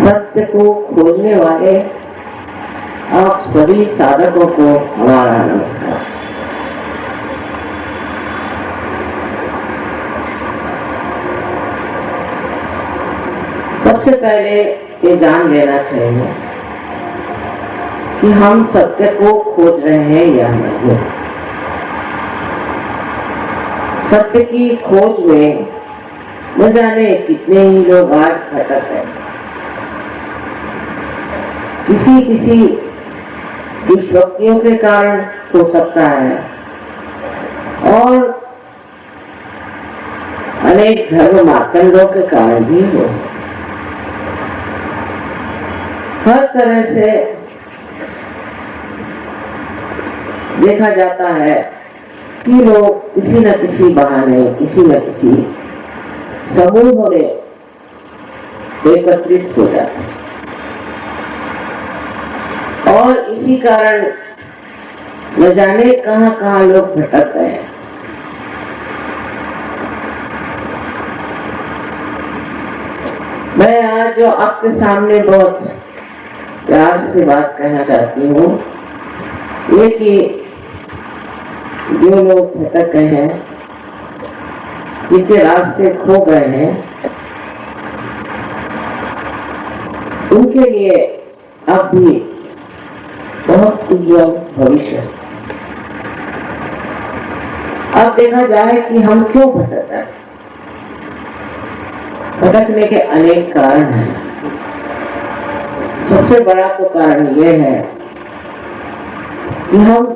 सत्य को खोजने वाले आप सभी साधकों को हमारा नमस्कार। सबसे पहले ये जान लेना चाहिए कि हम सत्य को खोज रहे हैं या नहीं। सत्य की खोज में न जाने कितने ही लोग आज भटक हैं। किसी दुष्प्रवृत्तियों के कारण हो सकता है और अनेक धर्म मार्तंडों के कारण भी हो। हर तरह से देखा जाता है कि लोग किसी न किसी बहाने, किसी न किसी समूह में एकत्रित हो जाते हैं और इसी कारण न जाने कहां कहां लोग भटक गए। मैं आज जो आपके सामने बहुत प्यार से बात कहना चाहती हूँ ये कि जो लोग भटक गए हैं, जिनके रास्ते खो गए हैं, उनके लिए अब भी बहुत उज्जवल भविष्य। अब देखा जाए कि हम क्यों भटकते हैं। भटकने के अनेक कारण हैं। सबसे बड़ा तो कारण यह है कि हम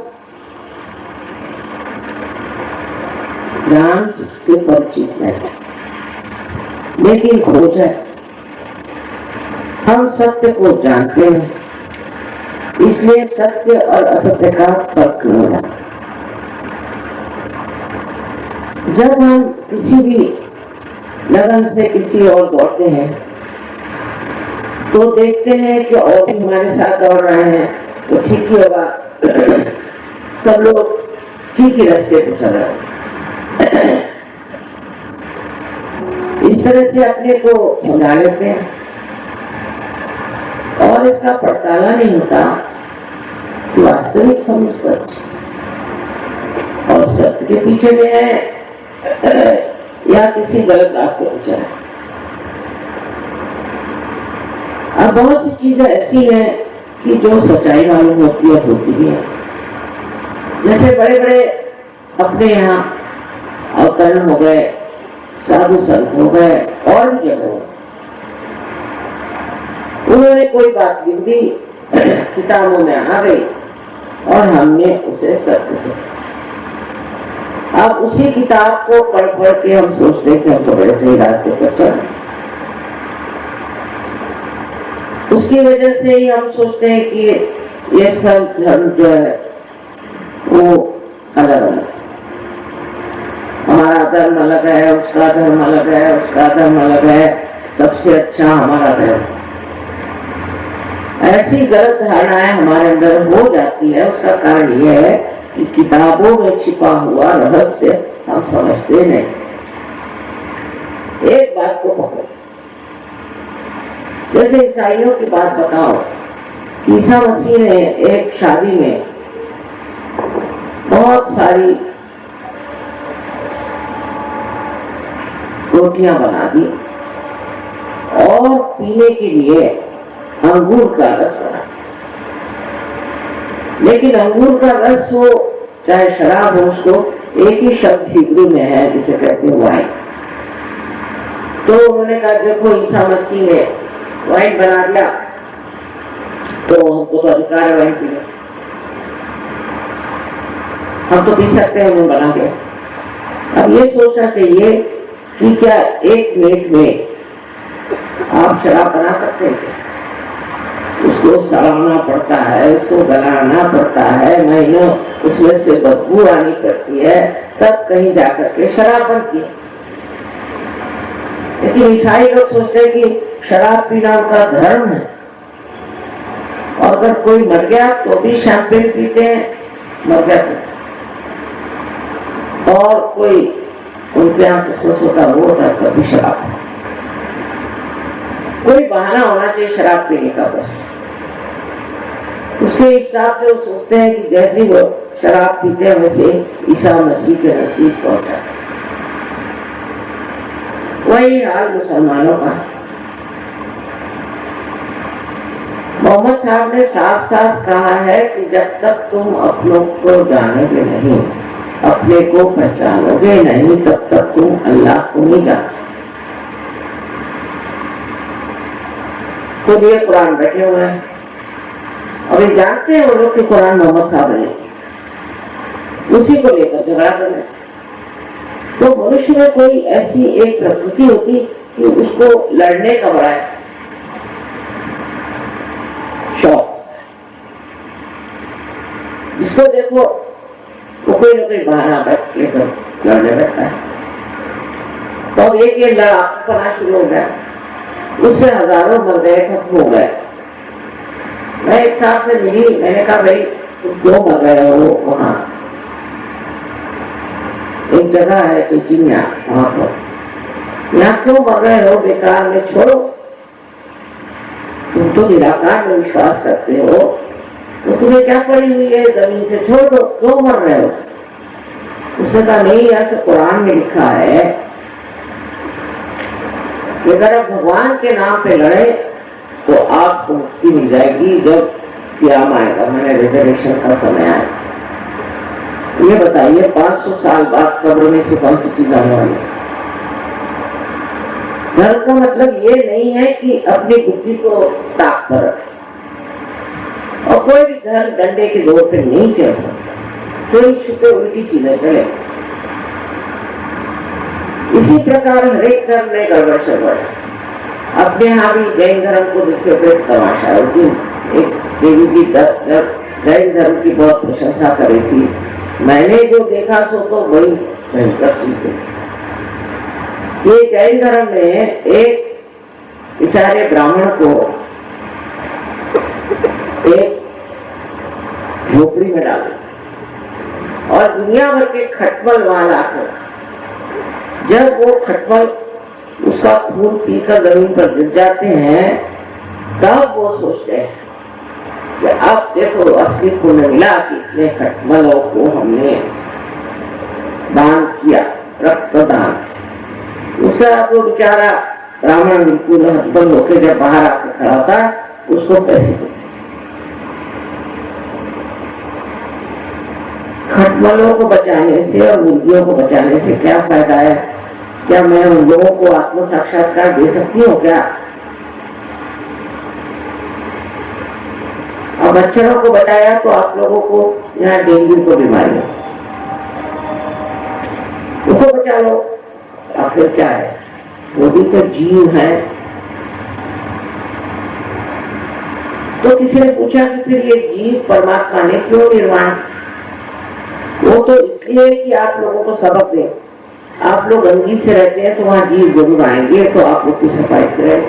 ज्ञान से परिचित हैं, लेकिन खोज है। हम सत्य को जानते हैं, इसलिए सत्य और असत्य का फर्क नहीं है। जब हम किसी भी लगन से किसी और दौड़ते हैं तो देखते हैं कि और भी हमारे साथ दौड़ रहे हैं तो ठीक ही होगा, सब लोग ठीक ही रास्ते पे चल रहे हैं। इस तरह से अपने को समझा लेते हैं और इसका पड़ताला नहीं होता कि वास्तविक हम सच और सत्य के पीछे में है या किसी गलत रास्ते पर चले। अब बहुत सी चीजें ऐसी हैं कि जो सच्चाई मालूम होती है, होती भी है। जैसे बड़े बड़े अपने यहाँ अवतरण हो गए, साधु संत हो गए और भी जगह उन्होंने कोई बात लिख दी, किताबों में आ गई और हमने उसे सत्य से। अब उसी किताब को पढ़ पढ़ के हम सोचते हैं कि हम तो बड़े सही रास्ते पर चल। उसकी वजह से ही हम सोचते हैं कि ये सब धर्म जो है वो अलग अलग, हमारा धर्म अलग है, उसका धर्म अलग है, उसका धर्म अलग है, सबसे अच्छा हमारा धर्म। ऐसी गलत धारणाएं हमारे अंदर हो जाती है। उसका कारण यह है कि किताबों में छिपा हुआ रहस्य हम समझते नहीं। एक बात को पकड़ो, जैसे ईसाइयों की बात बताओ, ईसा मसीह ने एक शादी में बहुत सारी रोटियां बना दी और पीने के लिए अंगूर का रस बना। लेकिन अंगूर का रस हो चाहे शराब हो, उसको एक ही शब्द हिब्रू में है जिसे कहते हैं वाइन। तो उन्होंने कहा देखो ईसा मसीह ने वाइन बना दिया तो हमको तो अधिकार है वाइन पीने, हम तो पी सकते हैं, उन्होंने बना दिया। अब ये सोचना चाहिए कि क्या एक मिनट में आप शराब बना सकते हैं? उसको सड़ाना पड़ता है, उसको गलाना पड़ता है, महीनों उसमें से बदबू आनी पड़ती है, तब कहीं जाकर के शराब बनती है। लेकिन ईसाई लोग सोचते हैं कि शराब पीना उनका धर्म है और अगर कोई मर गया तो भी शैंपेन पीते हैं, मर गया और कोई उनके यहाँ क्रिसमस होता वो होता कभी शराब। कोई बहाना होना चाहिए शराब पीने का, बस उसके हिसाब से वो सोचते हैं कि जैसे वो शराब पीते हैं वैसे ईसा मसीह के नजदीक पहुंचा। वही हाल मुसलमानों का। मोहम्मद साहब ने साफ साफ कहा है कि जब तक तुम अपनों को जानोगे नहीं, अपने को पहचानोगे नहीं, तब तक तुम अल्लाह को नहीं जान सकते। खुद ये कुरान बैठे हुए हैं और ये जानते हैं वो लोग कि कुरान मोहम्मद साहब ने, उसी को लेकर झगड़ा कर रहे। तो मनुष्य में कोई ऐसी एक प्रकृति होती कि उसको लड़ने का बड़ा शौक, जिसको देखो वो कोई ना कोई बहाना लेकर लड़ने बैठता है। तो एक ये लड़ापना शुरू हो गया, उससे हजारों मर गए, खत्म हो गए। मैं एक साहब से मिली, मैंने कहा भाई तुम क्यों मर रहे हो? वहां एक जगह है तो चिन्या, वहां पर यहाँ क्यों मर रहे हो? बेकार में छोड़ो, तुम तो निराकार में विश्वास करते हो, तो तुम्हें क्या पड़ी हुई है, जमीन से छोड़ दो, क्यों मर रहे हो? उसने कहा नहीं, ऐसे कुरान में लिखा है कि अगर आप भगवान के नाम पे लड़े तो आपको मुक्ति मिल जाएगी जब क़याम आएगा, मैंने रिजर्वेशन का समय आया। ये बताइए 500 साल बाद कब्र में से कौन सी चीज आने वाली है? धर्म का मतलब ये नहीं है कि अपनी बुद्धि को ताक पर रखे, और कोई भी धर्म डंडे के जोर पे नहीं चल सकता, कोई छुपे उल्टी चीजें चले। इसी प्रकार हरेक धर्म में गड़बड़ शड़बड़। अपने यहाँ भी जैन धर्म को देखिए बड़े तमाशा है। एक देवी जी जैन धर्म की बहुत प्रशंसा करी थी, मैंने जो देखा सो तो बड़ी भयंकर चीज है। ये जैन धर्म में एक बेचारे ब्राह्मण को एक झोपड़ी में डाले और दुनिया भर के खटमल वहां लाकर, जब वो खटमल उसका खून पीकर जमीन पर गिर जाते हैं, तब वो सोचते हैं कि अब देखो असली पुण्य मिला कि इतने खटमलों को हमने दान किया, रक्तदान। उसका वो बेचारा ब्राह्मण बिल्कुल हतबल होकर जब बाहर आकर खड़ा होता है, उसको पैसे देते। खटमलों को बचाने से और मुर्गियों को बचाने से क्या फायदा है? क्या मैं उन लोगों को आत्म साक्षात्कार दे सकती हूँ क्या? और मच्छरों को बचाया तो आप लोगों को यहाँ डेंगू को बीमारी है, उसको बचा लो। आखिर क्या है? वो भी तो जीव है। तो किसी ने पूछा कि फिर ये जीव परमात्मा ने क्यों निर्माण? वो तो इसलिए कि आप लोगों को सबक दे। आप लोग गंदगी से रहते हैं तो वहां जीव जरूर आएंगे, तो आप लोग की सफाई करें,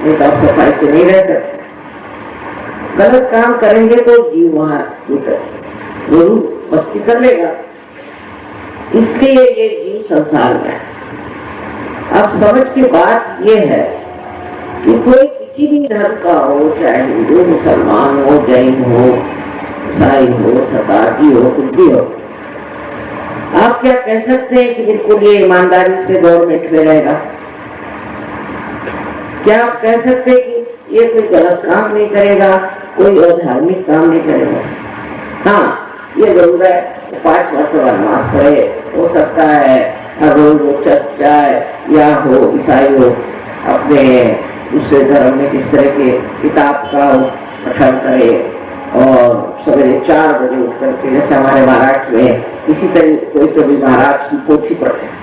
नहीं तो आप सफाई से नहीं रह सकते। गलत काम करेंगे तो जीव वहां जरूर मस्ती कर लेगा। इसलिए ये जीव संसार में है। अब समझ की बात ये है कि कोई किसी भी धर्म का हो, चाहे हिंदू, मुसलमान हो, जैन हो, ईसाई हो, सरदारजी हो, कुछ भी हो, आप क्या कह सकते हैं कि बिल्कुल ये ईमानदारी से गवर्नमेंट में रहेगा? क्या आप कह सकते हैं कि ये कोई गलत काम नहीं करेगा, कोई अधार्मिक काम नहीं करेगा? हाँ, ये जरूर है 5 वर्ष वनवास करे, हो सकता है हर रोज वो चर्च जाए या हो ईसाई हो, अपने दूसरे धर्म में किस तरह के किताब का पठन करे और सवेरे 4 बजे उठ करके, जैसे हमारे महाराष्ट्र में इसी तरह कोई कभी महाराष्ट्र की पोथी पढ़े।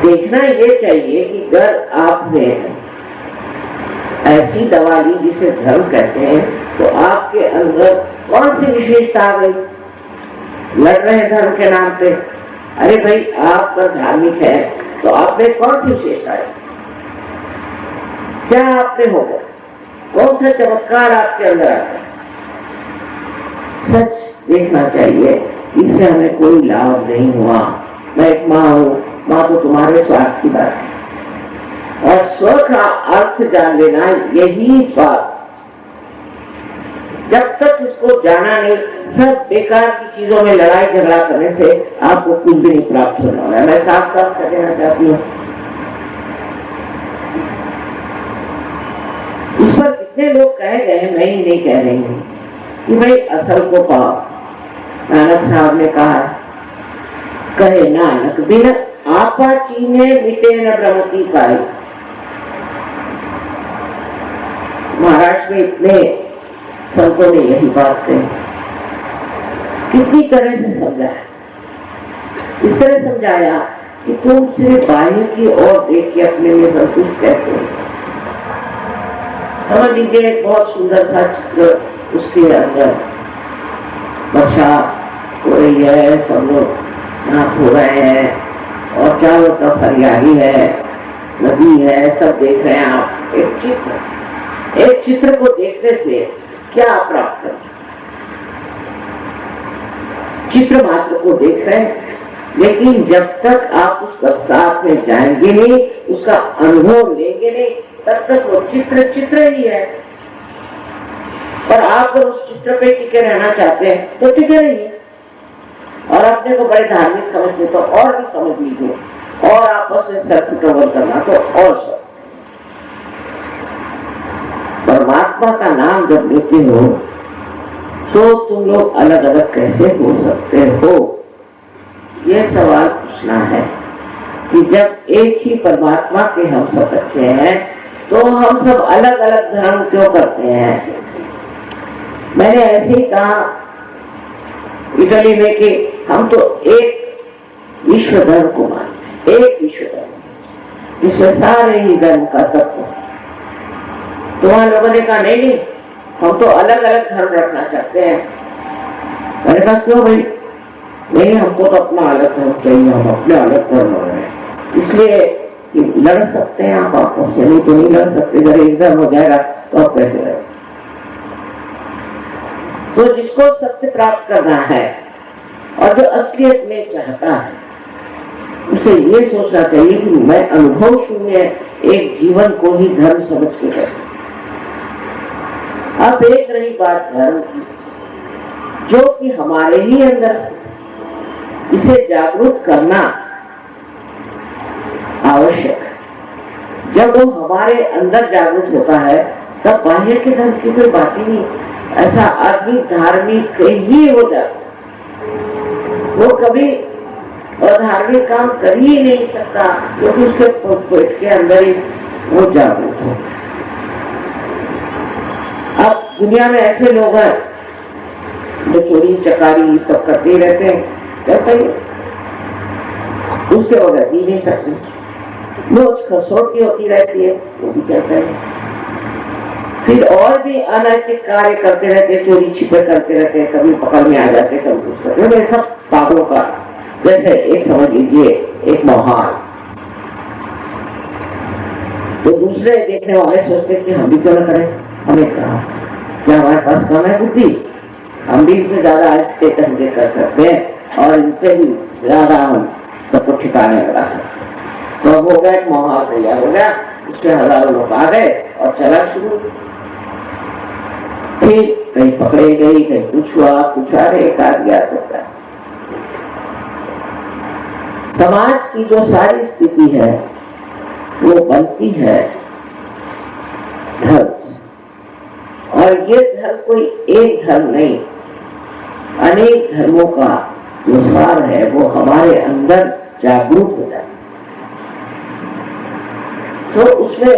देखना ये चाहिए कि अगर आपने ऐसी दवा ली जिसे धर्म कहते हैं, तो आपके अंदर कौन सी विशेषता आ गई? लड़ रहे धर्म के नाम पे। अरे भाई, आप धार्मिक है तो आप में कौन सी विशेषता है? क्या आप में होगा? कौन सा चमत्कार आपके अंदर आता है? सच देखना चाहिए। इससे हमें कोई लाभ नहीं हुआ। मैं एक माँ हूँ, माँ तो तुम्हारे स्वार्थ की बात है। और स्व का अर्थ जान लेना, यही स्वार्थ। जब तक इसको जाना नहीं, सब बेकार की चीजों में लड़ाई झगड़ा करने से आपको कुछ भी नहीं प्राप्त होने वाला है। मैं साफ साफ कह देना चाहती हूँ। इस पर कितने लोग कह गए, मैं ही नहीं कह रही हूँ कि भाई असल को पाओ। नानक साहब ने कहा, कहे नानक बिन आपा चीने मिटे न ब्रह्म की पाई। महाराष्ट्र में इतने संतों ने यही बात कही, कितनी तरह से समझाया। इस तरह समझाया कि तुम सिर्फ बाहर की ओर देख के अपने लिए संतुष्ट कहते हो। समझ लीजिए, एक बहुत सुंदर सा चित्र, उसके अंदर वर्षा हो रही है, सब लोग स्नान हो रहे हैं और चारों तरफ हरियाली है, नदी है, सब देख रहे हैं आप। एक चित्र को देखने से क्या प्राप्त कर, चित्र मात्र को देख रहे हैं, लेकिन जब तक आप उसका साथ में जाएंगे नहीं, उसका अनुभव लेंगे नहीं, तब तक वो चित्र चित्र ही है। पर आप अगर उस चित्र पे टिके रहना चाहते हैं तो टिके रहिए, और अपने को बड़े धार्मिक समझते तो और भी समझ लीजिए, और आपस में सेल्फ कवर करना तो और सब। परमात्मा का नाम जब लेते हो तो तुम लोग अलग अलग कैसे हो सकते हो, यह सवाल पूछना है कि जब एक ही परमात्मा के हम सब बच्चे हैं तो हम सब अलग अलग धर्म क्यों करते हैं। मैंने ऐसे ही कहा इटली में कि हम तो एक विश्व धर्म को मानते हैं, एक विश्व धर्म, जिसमें सारे ही धर्म का सत्य। तो वहां लोगों ने कहा नहीं, हम तो अलग अलग धर्म रखना चाहते हैं। मैंने कहा क्यों भाई? नहीं, हमको तो अपना अलग धर्म चाहिए, हम अपने अलग धर्म रहे हैं, इसलिए कि लड़ सकते हैं आप आपस में, नहीं तो नहीं लड़ सकते। अगर एक धर्म हो जाएगा तो आप कैसे लड़ेंगे? तो जिसको सत्य प्राप्त करना है और जो असलियत में चाहता है, उसे ये सोचना चाहिए कि मैं अनुभव शून्य एक जीवन को ही धर्म समझ के कैसे। अब एक रही बात धर्म की, जो कि हमारे ही अंदर, इसे जागरूक करना आवश्यक है। जब वो हमारे अंदर जागरूक होता है तब बाह्य के धर्म की कोई बात ही नहीं। ऐसा आदमी धार्मिक ही हो जाता, वो कभी अधार्मिक काम कर ही नहीं सकता, क्योंकि उसके पेट के अंदर ही वो जागरूक हो। अब दुनिया में ऐसे लोग हैं जो चोरी चकारी सब करते रहते हैं, कहते हैं उसके बगैर जी नहीं सकते। रोज खसोटी होती रहती है, वो भी कहते हैं। फिर और भी अनैतिक कार्य करते रहते, चोरी छिपे करते रहते, कभी पकड़ में आ जाते, कभी कुछ करते हैं। सब पागलों का जैसे एक समझ लीजिए एक मोहाल। तो दूसरे देखने वाले सोचते कि हम भी क्यों न करें, हमें कहा क्या हमारे पास कम है बुद्धि, हम भी इसमें ज्यादा स्टेटस देकर सकते हैं और इनसे भी ज्यादा हम सबको ठिकाने लगा सकते। तो अब हो गया, एक मोहाल तैयार हो गया, उसके हजारों लोग आ गए और चला शुरू। फिर कहीं पकड़े गई, कहीं कुछ हुआ, कुछ आ रहे, एक आ गया सकता। समाज की जो सारी स्थिति है वो बनती है धर्म, और ये धर्म कोई एक धर्म नहीं, अनेक धर्मों का जो सार है वो हमारे अंदर जागरूक हो जाता है। तो उसमें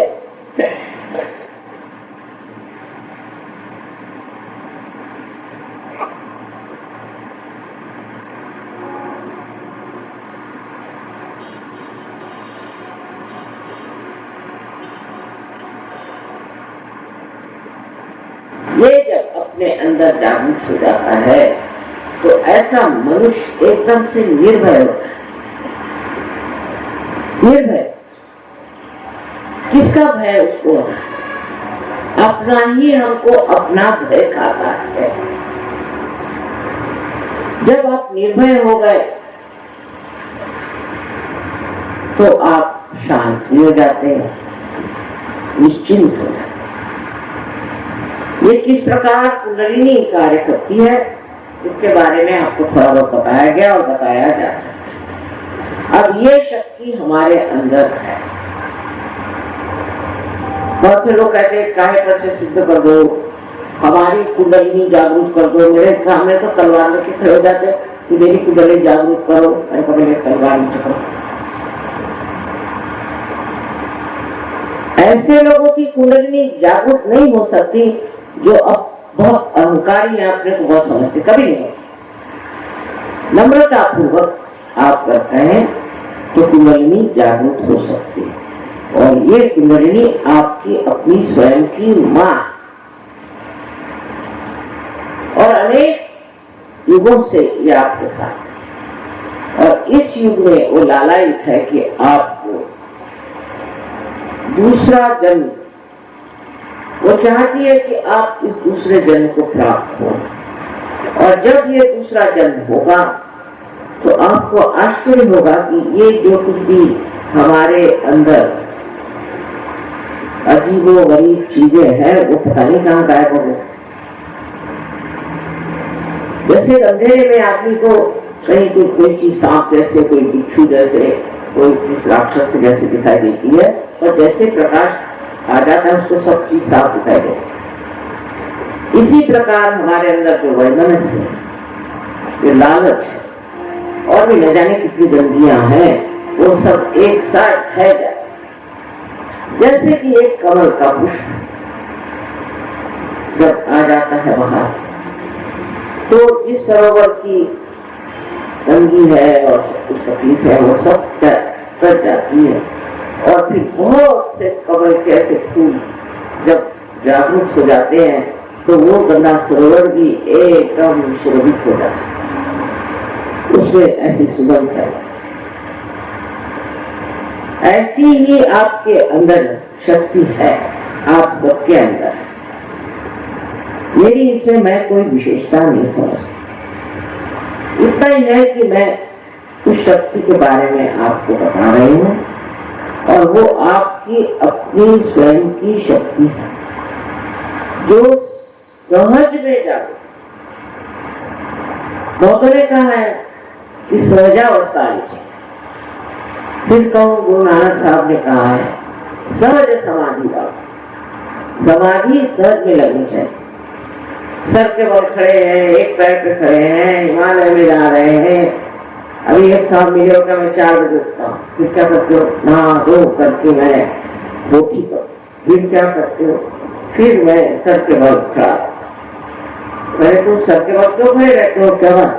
ये जब अपने अंदर जागरूक हो जाता है तो ऐसा मनुष्य एकदम से निर्भय होता है। निर्भय किसका भय? उसको अपना ही हमको अपना भय खाता है। जब आप निर्भय हो गए तो आप शांत हो जाते हैं। निश्चिंत हो जाए। ये किस प्रकार कुंडलिनी कार्य करती है इसके बारे में आपको थोड़ा बहुत बताया गया और बताया जा सकता है। अब ये शक्ति हमारे अंदर है। बहुत से लोग कहते हैं काहे पर से सिद्ध कर दो, हमारी कुंडलिनी जागरूक कर दो। मेरे सामने तो तलवार लेके खड़े हो जाते कि मेरी कुंडलिनी जागरूक करो, मेरे तलवार नीचे। ऐसे लोगों की कुंडलिनी जागरूक नहीं हो सकती जो अब बहुत अहंकारी है, अपने को बहुत समझते, कभी नहीं। नम्रता पूर्वक आप करते हैं तो कुंडलिनी जागरूक हो सकती है। और ये कुंडलिनी आपकी अपनी स्वयं की मां और अनेक युगों से ये आपके साथ, और इस युग में वो लालायित है कि आपको दूसरा जन्म, वो चाहती है कि आप इस दूसरे जन्म को प्राप्त हो। और जब ये दूसरा जन्म होगा तो आपको आश्चर्य होगा कि ये जो कुछ भी हमारे अंदर अजीबोगरीब चीजें हैं वो पता नहीं कहाँ गायब हो गई। जैसे अंधेरे में आदमी को कहीं कोई चीज सांप जैसे, कोई बिच्छू जैसे, कोई राक्षस जैसे दिखाई देती है, और जैसे प्रकाश आ जाता है उसको सब चीज साफ दिखाई देती। इसी प्रकार हमारे अंदर जो वैमनस्य है, जो लालच है, और भी न जाने कितनी गंदियां हैं, वो सब एक साथ है जाए। जैसे कि एक कमल का पुष्प जब आ जाता है बाहर, तो जिस सरोवर की गंदगी है और कुछ तकलीफ है वो सब कर जाती है। और फिर बहुत से कमल के ऐसे फूल जब जागरूक हो जाते हैं तो वो गंदा सरोवर भी एकदम सुरभित हो जाता है, उसमें ऐसी सुगंध है। ऐसी ही आपके अंदर शक्ति है, आप सबके अंदर। मेरी इसमें मैं कोई विशेषता नहीं समझती, इतना ही है कि मैं उस शक्ति के बारे में आपको बता रही हूँ, और वो आपकी अपनी स्वयं की शक्ति है जो सहज में जागो। बहुतों ने कहा है कि सहजावस्था है। फिर कहूँ गुरु नानक साहब ने कहा है सहज समाधि लाओ। समाधि सहज में लगनी चाहिए। सर के बल खड़े हैं, एक पैर पे खड़े हैं, हिमालय में जा रहे हैं। अभी एक साहब मिले होगा, मैं 4 बजे उठता हूँ, फिर क्या करते हो, नहा धो करके मैं रोटी करूँ, फिर क्या करते हो, फिर मैं सर के बल खड़ा। मैंने तो सर के बल क्यों खड़े रहते हो, क्या बात?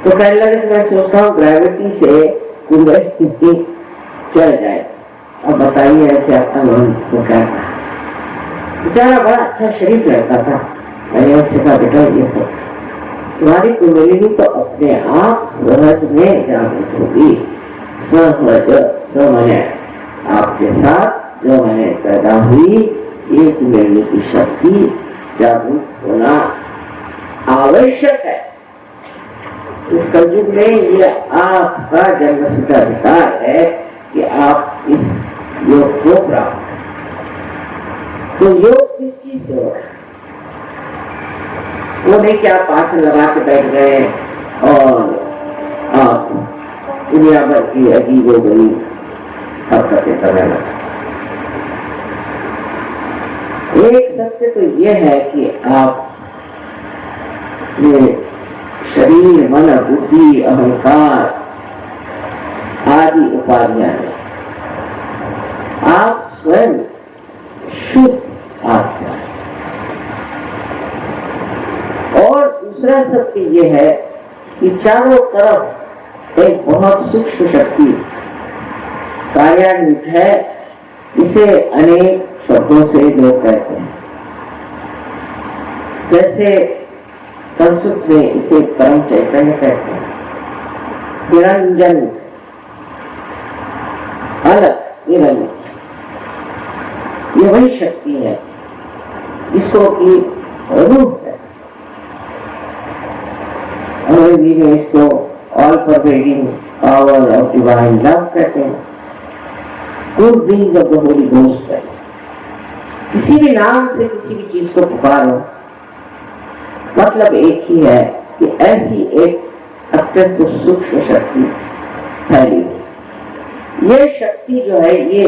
तो कहने लगे कि मैं सोचता हूँ ग्रेविटी से कुंडली स्थिति चल जाए। अब बताइए ऐसे आपका मन तो क्या था? बेचारा बड़ा अच्छा शरीर रहता था। मैंने उससे कहा बेटा ये सब तुम्हारी कुंडलिनी तो अपने आप सहज में जागृत होगी। सहज समझे आपके साथ जो मैंने पैदा हुई, ये कुंडलिनी की शक्ति जागृत होना आवश्यक है। इस कलयुग में ये आपका जन्मसिद्ध अधिकार है कि आप इस योग को प्राप्त करें। तो योग किस चीज से होगा? वो नहीं कि आप आसन लगा के बैठ गए और आप दुनिया भर की अजीबोगरीब हरकतें करने लगे। एक सत्य तो ये है कि आप ये शरीर, मन, बुद्धि, अहंकार आदि उपाधियां, आप स्वयं शुद्ध आत्मा। और दूसरा सत्य ये है कि चारों तरफ एक बहुत सूक्ष्म शक्ति कार्यान्वित है। इसे अनेक शब्दों से लोग कहते हैं। जैसे संस्कृत में इसे परम चैतन्य कहते हैं, निरंजन, अलग निरंजन। ये वही शक्ति है जिसको कि रूप है। अंग्रेजी में इसको all pervading power of divine love कहते हैं। Good being of the Holi ghost है। किसी भी नाम से किसी भी चीज को पुकारो, मतलब एक ही है कि ऐसी एक अत्यंत सूक्ष्म शक्ति फैली। ये शक्ति जो है ये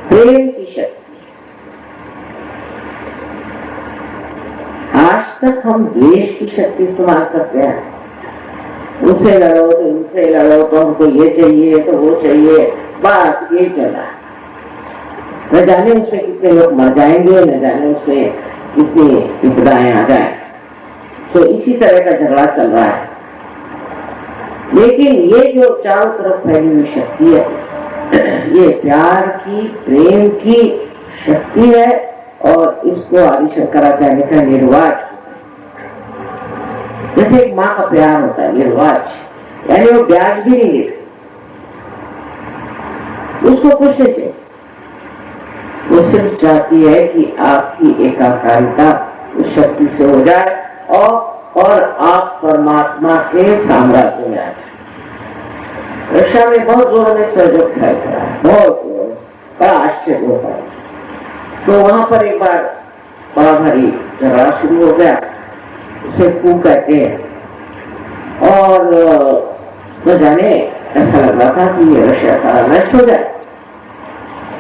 प्रेम की शक्ति। आज तक हम द्वेष की शक्ति इस्तेमाल करते हैं, उनसे लड़ो तो इनसे लड़ो, तो हमको ये चाहिए तो वो चाहिए, बस ये चला। न जाने उसमें कितने लोग मर जाएंगे, न जाने उसमें कितनी विपदाएं आ जाए। तो इसी तरह का झगड़ा चल रहा है। लेकिन ये जो चारों तरफ फैली हुई शक्ति है, ये प्यार की, प्रेम की शक्ति है। और इसको आदि शंकराचार्य का निर्वाच, जैसे एक माँ का प्यार होता है, निर्वाच, यानी वो ब्याज भी नहीं देती, उसको कुछ नहीं चाहिए, वो सिर्फ चाहती है कि आपकी एकाकारिता उस शक्ति से हो जाए और आप परमात्मा के साम्राज्य में आ जाए। रक्षा में बहुत जोरों में सहयोग फैल रहा है, बहुत बड़ा आश्चर्य होता है। तो वहां पर एक बार बड़ा भारी झगड़ा शुरू हो गया, उसे कू कहते हैं। और न जाने ऐसा लग रहा था कि ये रशिया सारा नष्ट हो जाए।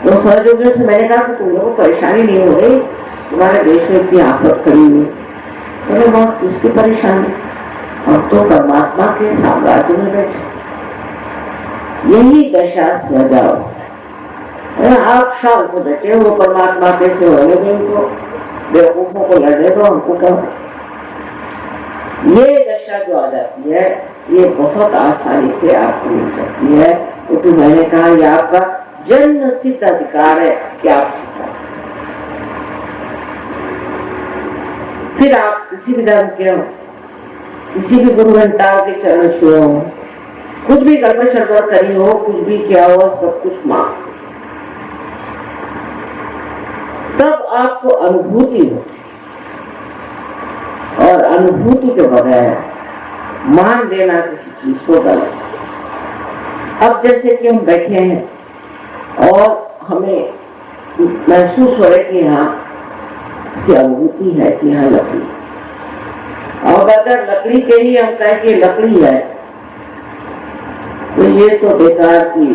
तो सहयोगियों से मैंने कहा कि तुम लोगों को परेशानी नहीं हो रही, तुम्हारे देश में इतनी आफत खड़ी हुई, मैंने बहुत किसकी परेशानी, हम तो परमात्मा के साम्राज्य में बैठे। यही दशा सजाओ, आप शांत हो बैठे हो, परमात्मा कैसे होने में उनको बेवकूफों को लड़ने दो, हमको क्या। ये दशा जो आ जाती है, ये बहुत आसानी से आपको मिल सकती है। क्योंकि मैंने कहा ये आपका जन्म सिद्ध अधिकार है कि आप सीखो। फिर आप किसी भी धर्म के हो, किसी भी गुरु घंटाल के चरण छुए हो, कुछ भी गड़बड़ शड़बड़ करी हो, कुछ भी किया हो, सब कुछ माफ, तब आपको अनुभूति हो। और अनुभूति के बगैर मान देना किसी चीज को गलत। अब जैसे कि हम बैठे हैं और हमें महसूस हो रहा है कि यहाँ की अनुभूति है कि यहाँ लकड़ी, और अगर लकड़ी के ही हम कहें कि लकड़ी है, तो ये तो बेकार की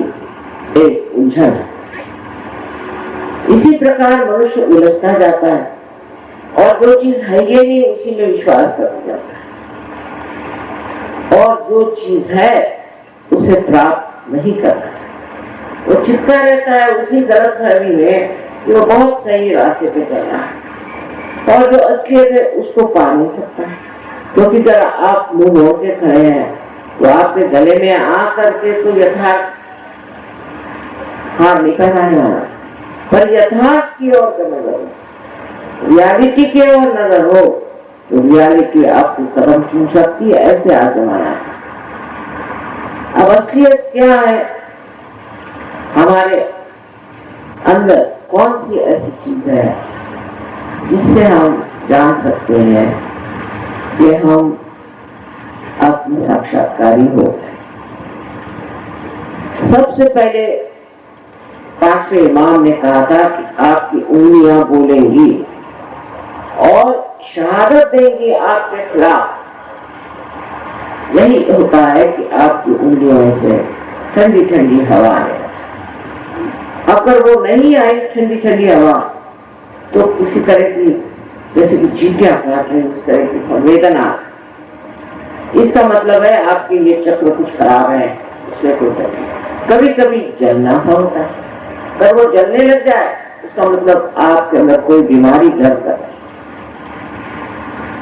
एक उलझन। इसी प्रकार मनुष्य उलझता जाता है और जो चीज है ये नहीं, उसी में विश्वास करता जाता है, और जो चीज है उसे प्राप्त नहीं करता, वो चिपका रहता है उसी गलत फहमी में कि वो बहुत सही रास्ते पे चल रहा है, और जो असलियत है उसको पा नहीं सकता। क्योंकि जरा आप मुंह मोड़ के खड़े हैं तो आपके गले में आ करके तो यथार्थ हार नहीं पहनाने वाला, पर यथार्थ की ओर नजर हो, रियलिटी की ओर नजर हो, तो रियलिटी आपको कदम चूम सकती है। ऐसे आजमाना है। अब असलियत क्या है, हमारे अंदर कौन सी ऐसी चीज है जिससे हम जान सकते हैं कि हम अपनी साक्षात्कारी हो। सबसे पहले पांचवें इमाम ने कहा था कि आपकी उंगलियां बोलेंगी और शहादत देंगी आपके खिलाफ। यही होता है कि आपकी उंगलियों से ठंडी ठंडी हवा है। अगर वो नहीं आई ठंडी ठंडी हवा, तो किसी तरह की जैसे कि चींटियां काट रही, उस तरह की संवेदना, इसका मतलब है आपके ये चक्र कुछ खराब है, उसमें कोई तकलीफ। कभी कभी जलना सा होता है, अगर वो जलने लग जाए उसका मतलब आपके अंदर कोई बीमारी घर कर।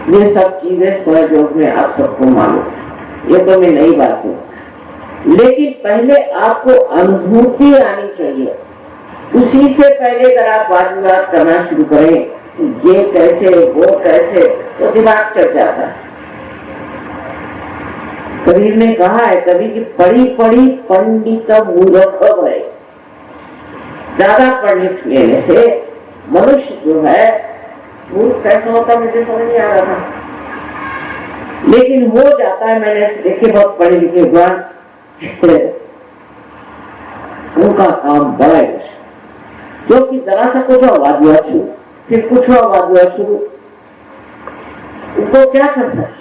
ये सब चीजें सहयोग में आप सबको मालूम, ये तो मैं नई बात है, लेकिन पहले आपको अनुभूति आनी चाहिए। उसी से पहले अगर आप वाद विवाद करना शुरू करें ये कैसे वो कैसे, तो दिमाग चढ़ जाता है। कबीर ने कहा है, कभी की पढ़ी पढ़ी पंडित मूर्ख है। ज्यादा पढ़ लिख लेने से मनुष्य जो है मूर्ख कैसा होता मुझे समझ नहीं आ रहा था, लेकिन हो जाता है। मैंने देखे बहुत पढ़े लिखे विद्वान, उनका काम बड़ा है क्योंकि जरा सा कुछ आवाज हुआ शुरू, फिर कुछ आवाज हुआ शुरू, तो क्या कर सकते?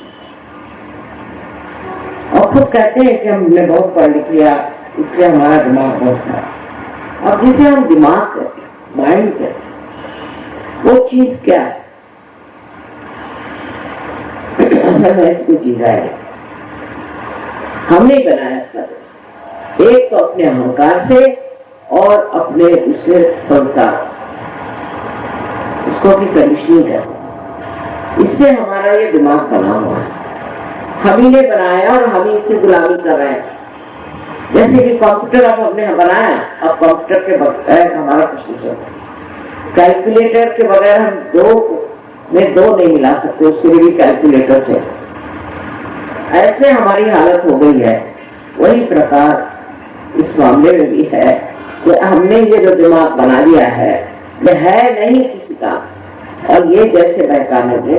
और खुद कहते हैं कि हमने बहुत पढ़ लिख लिया, इसलिए हमारा दिमाग बहुत खराब। अब जिसे हम दिमाग कहते हैं, माइंड कहते हैं, वो चीज क्या है? असल में इसको चीज है, हमने बनाया सब, एक तो अपने अहंकार से और अपने दूसरे संस्कार, इसको भी कंडीशनिंग है। इससे हमारा ये दिमाग बना हुआ है, हम ही ने बनाया और हम ही इसकी गुलामी कर रहे हैं। जैसे कि कंप्यूटर अब हमने बनाया, अब कंप्यूटर के बगैर हमारा कुछ नहीं चलता। कैलकुलेटर के बगैर हम दो नहीं मिला सकते, उसके लिए भी कैलकुलेटर चाहिए। ऐसे हमारी हालत हो गई है। वही प्रकार इस मामले में भी है कि हमने ये जो दिमाग बना लिया है, यह है नहीं किसी का, और ये जैसे बहकाने दे।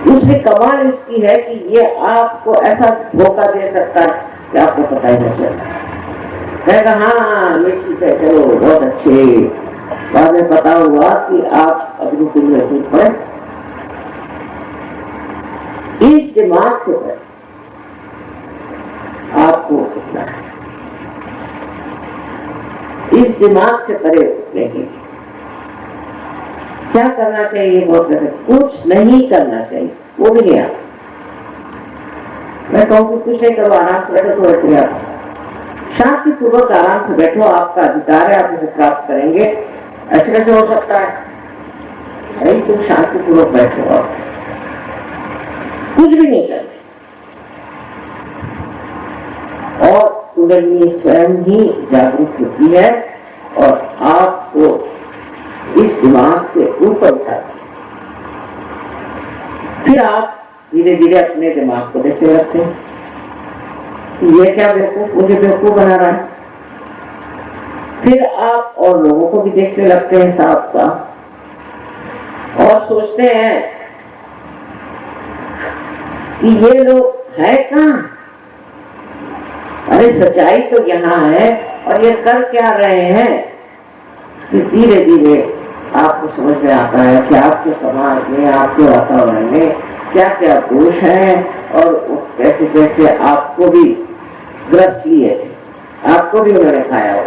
दूसरी कमाल इसकी है कि ये आपको ऐसा धोखा दे सकता है कि आपको पता ही नहीं चलता। कहेगा हाँ ये ठीक है, चलो बहुत अच्छे, बाद में पता हुआ कि आप अपनी कुल पड़े। इस दिमाग से आपको उठना है, इस दिमाग से परे उठने के लिए क्या करना चाहिए? बहुत कुछ नहीं करना चाहिए, वो भी नहीं आता। मैं कहूँ कुछ नहीं करो, आराम से बैठो, तो बैठे आप शांति पूर्वक आराम से बैठो, आपका अधिकार है, आप इसे प्राप्त करेंगे। ऐसे कैसे हो सकता है? नहीं, तुम शांति पूर्वक बैठो और कुछ भी नहीं करते, और कुंडलिनी स्वयं ही जागरूक होती है और आपको इस दिमाग से ऊपर उठाती। फिर आप धीरे धीरे अपने दिमाग को देखने लगते हैं कि ये क्या बेवकूफ, मुझे बेवकूफ बना रहा है। फिर आप और लोगों को भी देखने लगते हैं साफ साफ, और सोचते हैं कि ये लोग है कहां? अरे सच्चाई तो यहाँ है, और ये कर क्या रहे हैं? कि धीरे धीरे आपको समझ में आता है कि आपके समाज में, आपके वातावरण में क्या क्या दोष हैं, और कैसे कैसे आपको भी ग्रस्त लिए थे, आपको भी उन्होंने खाया हो।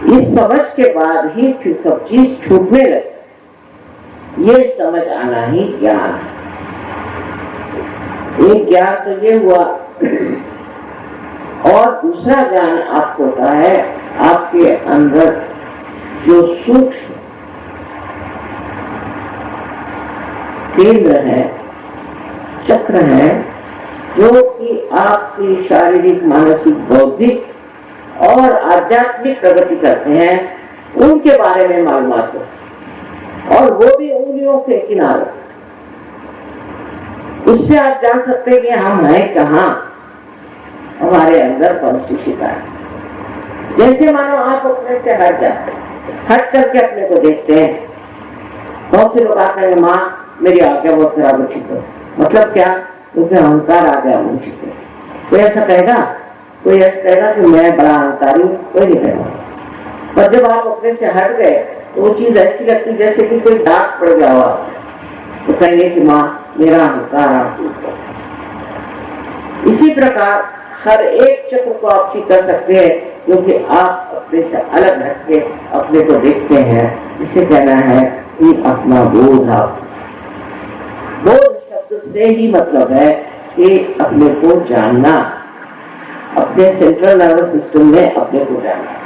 इस समझ के बाद ही फिर सब चीज छूटने लगे। ये समझ आना ही ज्ञान है। एक ज्ञान तो ये हुआ, और दूसरा ज्ञान आपको होता है आपके अंदर जो सूक्ष्म केंद्र है, चक्र है, जो कि आपकी शारीरिक, मानसिक, बौद्धिक और आध्यात्मिक प्रगति करते हैं, उनके बारे में मालूमात हो, और वो भी उंगलियों के किनारे। उससे आप जान सकते हैं कि हम हैं कहाँ, हमारे अंदर कौन सी शिकायत। जैसे मानो आप अपने से हट जाते, हट करके अपने को देखते हैं। बहुत से लोग आते हैं, माँ मेरी आज्ञा बहुत खराब है, ठीक है। मतलब क्या? क्योंकि अहंकार आ गया मुझे। कोई ऐसा कहेगा? कोई ऐसा कहेगा कि मैं बड़ा अहंकारी हूँ? कोई नहीं कहेगा। पर जब आप अपने से हट गए तो वो चीज ऐसी लगती जैसे कि कोई दाग पड़ गया हुआ, तो कहेंगे कि माँ मेरा अहंकार आप। इसी प्रकार हर एक चक्र को आप ठीक कर सकते हैं, क्योंकि आप अपने से अलग हटके अपने को देखते हैं। इसे कहना है कि अपना बोध। आप बोध शब्द से ही मतलब है कि अपने को जानना, अपने सेंट्रल नर्वस सिस्टम में अपने को जानना।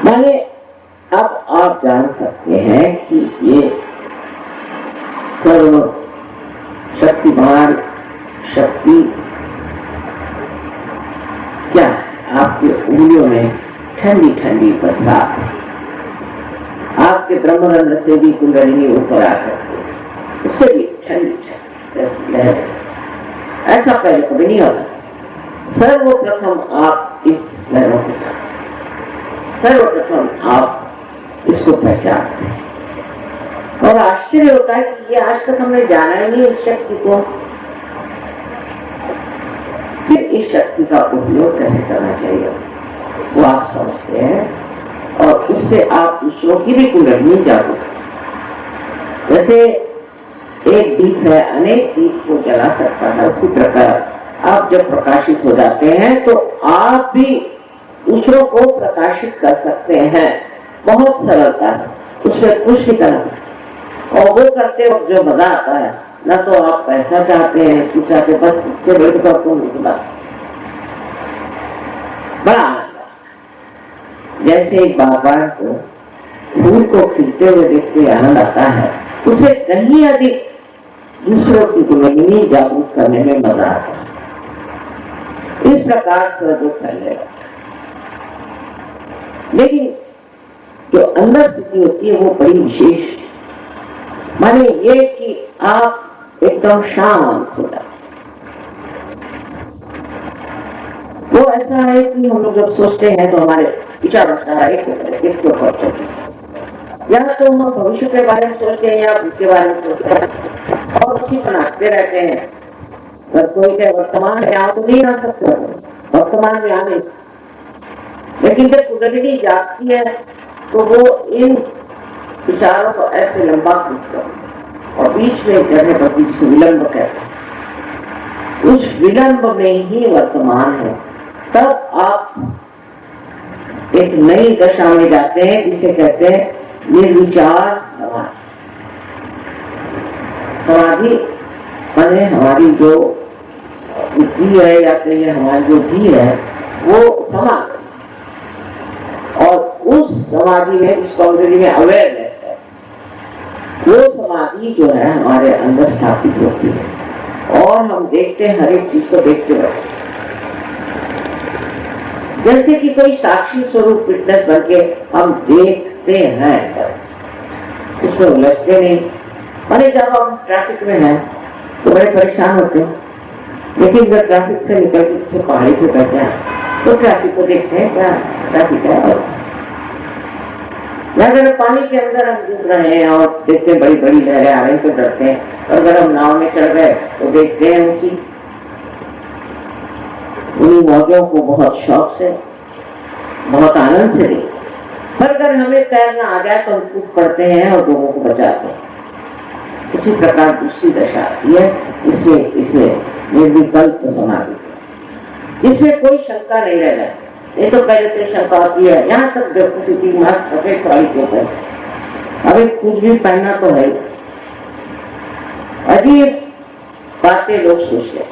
माने अब आप जान सकते हैं कि ये सर्व शक्तिमान शक्ति क्या है? आपकी उंगलियों में ठंडी ठंडी बरसात, आपके ब्रह्मरंध्र से भी कुंडलिनी ऊपर आ सकती है, उससे भी ठंडी लहर। ऐसा पहले कभी नहीं होता। सर्वप्रथम आप इस लहरों को, सर्वप्रथम आप इसको पहचानते हैं और आश्चर्य होता है कि ये आज तक हमने जाना ही नहीं इस शक्ति को। फिर इस शक्ति का उपयोग कैसे करना चाहिए वो आप समझते हैं और उससे आप दूसरों की भी कुंडली जागरूक। जैसे एक दीप है अनेक दीप को जला सकता है, उसी प्रकार आप जब प्रकाशित हो जाते हैं तो आप भी दूसरों को प्रकाशित कर सकते हैं बहुत सरलता से, उससे कुछ नहीं करना। और वो करते वक्त जो मजा आता है, ना तो आप पैसा चाहते हैं कुछ चाहते, बस इससे बैठ कर तो निकला बड़ा आनंद। जैसे एक बागवान को फूल को खिलते हुए देखते आनंद आता है, उसे कहीं अधिक दूसरों की गुणगान जागरूक करने में मजा आता है। इस प्रकार से जो फैलेगा, लेकिन जो अंदर स्थिति होती है वो बड़ी विशेष। माने ये कि आप एकदम शांत हो जाए। वो ऐसा है कि हम लोग जब सोचते हैं तो हमारे विचार एक यहाँ तो हम भविष्य के बारे में सोचते हैं या भूत के बारे में सोचते हैं और उसी पर नाचते रहते हैं। अगर कोई क्या वर्तमान में आप तो नहीं आ सकते, वर्तमान में आने, लेकिन जब कुंडली जागती है तो वो इन विचारों को ऐसे लंबा खींचकर और बीच में जगह पर बीच से विलंब कहते हैं, उस विलंब में ही वर्तमान है। तब आप एक नई दशा में जाते हैं जिसे कहते हैं निर्विचार समाधि। समाधि माने हमारी जो बुद्धि है या कहिए हमारी जो जी है वो समाधि, और उस समाधि में इस काउंटरी में अवेयरनेस है, वो समाधि जो है हमारे अंदर स्थापित होती है और हम देखते हैं, हर एक चीज को देखते रहते हैं। जैसे कि कोई साक्षी स्वरूप फिटनेस बनके हम देखते हैं, बस उसमें उलझते नहीं। अरे जब हम ट्रैफिक में हैं तो बड़े परेशान होते हैं, लेकिन जब ट्रैफिक से निकल के पहाड़ी पे बैठे हैं तो ट्रैफिक को देखते हैं क्या ट्रैफिक है। और अगर पानी के अंदर हम डूब रहे हैं और देखते हैं बड़ी बड़ी लहरें आ रही तो डरते हैं, और अगर हम नाव में चढ़ गए तो देखते हैं उन्हीं मौजों को बहुत शौक से, बहुत आनंद से देखते। पर अगर हमें तैरना आ जाए तो हम कूद पड़ते हैं और लोगों को बचाते हैं। इसी प्रकार दूसरी दशा आती है, इसमें निर्विकल्प समाधि, इसमें कोई शंका नहीं रह जाती। ये तो पहले से शंका आती है, यहाँ तक स्थिति मास्क सफेद वाली के ऊपर अभी कुछ भी पहनना तो है। अजीब बातें लोग सोचते हैं,